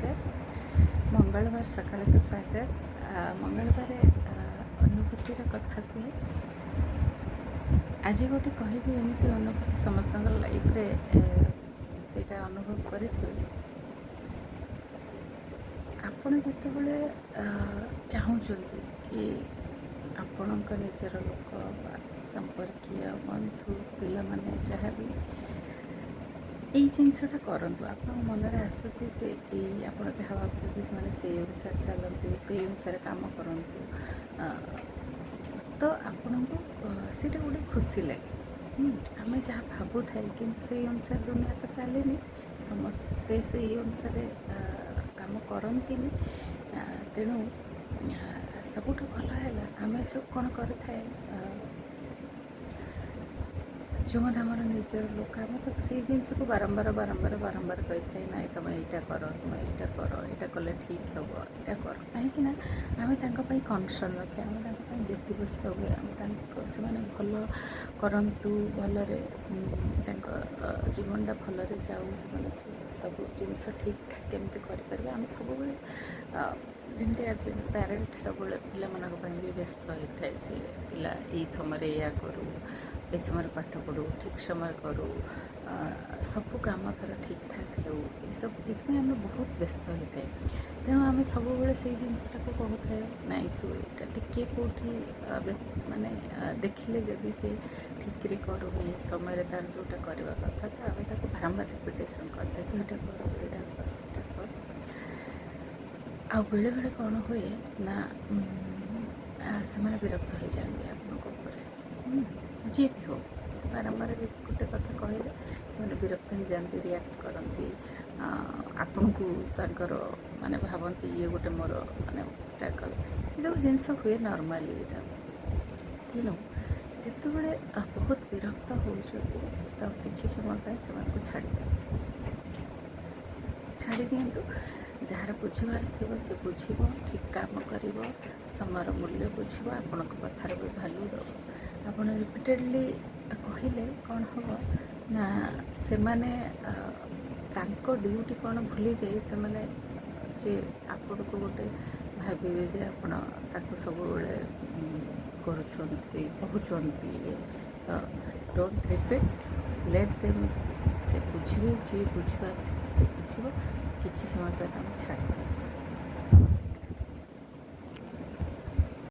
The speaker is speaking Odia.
ନମସ୍କାର। ମଙ୍ଗଳବାର ସକାଳକୁ ସ୍ୱାଗତ। ମଙ୍ଗଳବାର ଅନୁଭୂତିର କଥା କୁହେ। ଆଜି ଗୋଟେ କହିବି ଏମିତି ଅନୁଭୂତି ସମସ୍ତଙ୍କର ଲାଇଫ୍ରେ ସେଇଟା ଅନୁଭବ କରିଥିବେ। ଆପଣ ଯେତେବେଳେ ଚାହୁଁଛନ୍ତି କି ଆପଣଙ୍କ ନିଜର ଲୋକ ବା ସମ୍ପର୍କୀୟ ବନ୍ଧୁ ପିଲାମାନେ ଯାହା ବି ଏଇ ଜିନିଷଟା କରନ୍ତୁ, ଆପଣଙ୍କ ମନରେ ଆସୁଛି ଯେ ଆପଣ ଯାହା ଭାବୁଛନ୍ତି ସେମାନେ ସେଇ ଅନୁସାରେ ଚାଲନ୍ତୁ, ସେଇ ଅନୁସାରେ କାମ କରନ୍ତୁ, ତ ଆପଣଙ୍କୁ ସେଇଟା ଗୋଟେ ଖୁସି ଲାଗେ। ଆମେ ଯାହା ଭାବୁଥାଏ କିନ୍ତୁ ସେଇ ଅନୁସାରେ ଦୁନିଆ ତ ଚାଲେନି, ସମସ୍ତେ ସେଇ ଅନୁସାରେ କାମ କରନ୍ତିନି। ତେଣୁ ସବୁଠୁ ଭଲ ହେଲା ଆମେ ସବୁ କ'ଣ କରିଥାଏ, ଯେଉଁମାନେ ଆମର ନିଜର ଲୋକ ଆମେ ତ ସେଇ ଜିନିଷକୁ ବାରମ୍ବାର କହିଥାଏ, ନାଇଁ ତୁମେ ଏଇଟା କର, ତୁମେ ଏଇଟା କର, ଏଇଟା କଲେ ଠିକ୍ ହେବ, ଏଇଟା କର। କାହିଁକିନା ଆମେ ତାଙ୍କ ପାଇଁ କନସର୍ନ ରଖେ, ଆମେ ତାଙ୍କ ପାଇଁ ବ୍ୟତିବ୍ୟସ୍ତ ହୁଏ, ଆମେ ସେମାନେ ଭଲ କରନ୍ତୁ, ଭଲରେ ତାଙ୍କ ଜୀବନଟା ଭଲରେ ଯାଉ, ସେମାନେ ସବୁ ଜିନିଷ ଠିକ୍ ଠାକ୍ କେମିତି କରିପାରିବେ। ଆମେ ସବୁବେଳେ ଯେମିତି ଆଜି ପ୍ୟାରେଣ୍ଟ ସବୁବେଳେ ପିଲାମାନଙ୍କ ପାଇଁ ବି ବ୍ୟସ୍ତ ହୋଇଥାଏ ଯେ ପିଲା ଏଇ ସମୟରେ ଏଇଆ କରୁ, ଏଇ ସମୟରେ ପାଠ ପଢ଼ୁ, ଠିକ୍ ସମୟରେ କରୁ, ସବୁ କାମ ଧର ଠିକ୍ ଠାକ୍ ହେଉ, ଏସବୁ ଏଥିପାଇଁ ଆମେ ବହୁତ ବ୍ୟସ୍ତ ହୋଇଥାଏ। ତେଣୁ ଆମେ ସବୁବେଳେ ସେଇ ଜିନିଷଟାକୁ କହୁଥାଏ, ନାଇଁ ତୁ ଏଇଟା ଟିକିଏ କେଉଁଠି ମାନେ ଦେଖିଲେ ଯଦି ସେ ଠିକ୍ରେ କରୁନି ସମୟରେ ତାର ଯେଉଁଟା କରିବା କଥା, ତ ଆମେ ତାକୁ ବାରମ୍ବାର ରିପିଟେସନ୍ କରିଥାଏ, ତୁ ଏଇଟା କର, ତୁ ଏଇଟା କର, ଏଇଟା କର। ଆଉ ବେଳେବେଳେ କ'ଣ ହୁଏ ନା ସେମାନେ ବିରକ୍ତ ହୋଇଯାଆନ୍ତି ଆପଣଙ୍କ ଉପରେ, ଯିଏ ବି ହଉ। ବାରମ୍ବାର ଗୋଟେ କଥା କହିଲେ ସେମାନେ ବିରକ୍ତ ହୋଇଯାଆନ୍ତି, ରିଆକ୍ଟ କରନ୍ତି, ଆପଣଙ୍କୁ ତାଙ୍କର ମାନେ ଭାବନ୍ତି ଇଏ ଗୋଟେ ମୋର ମାନେ ଅବଷ୍ଟାକଲ୍। ଏସବୁ ଜିନିଷ ହୁଏ ନର୍ମାଲି ଏଇଟା। ତେଣୁ ଯେତେବେଳେ ବହୁତ ବିରକ୍ତ ହେଉଛନ୍ତି ତ କିଛି ସମୟ ପାଇଁ ସେମାନଙ୍କୁ ଛାଡ଼ି ଦିଅନ୍ତୁ। ଯାହାର ବୁଝିବାର ଥିବ ସେ ବୁଝିବ, ଠିକ୍ କାମ କରିବ, ସମୟର ମୂଲ୍ୟ ବୁଝିବ, ଆପଣଙ୍କ କଥାର ବି ଭ୍ୟାଲ୍ୟୁ ଦେବ। ଆପଣ ରିପିଟେଡ଼ଲି କହିଲେ କ'ଣ ହେବ ନା ସେମାନେ ତାଙ୍କ ଡ୍ୟୁଟି କ'ଣ ଭୁଲିଯାଇ ସେମାନେ ଯେ ଆପଣଙ୍କୁ ଗୋଟେ ଭାବିବେ ଯେ ଆପଣ ତାଙ୍କୁ ସବୁବେଳେ କରୁଛନ୍ତି, କହୁଛନ୍ତି। ତ ଡୋଣ୍ଟ ରିପିଟ୍, ଲେଟ୍ ଦେମ୍, ସେ ବୁଝିବେ, ଯିଏ ବୁଝିବାର ଥିବ ସେ ବୁଝିବ। କିଛି ସମୟ ପାଇଁ ତାଙ୍କୁ ଛାଡ଼ି ଦିଅନ୍ତୁ।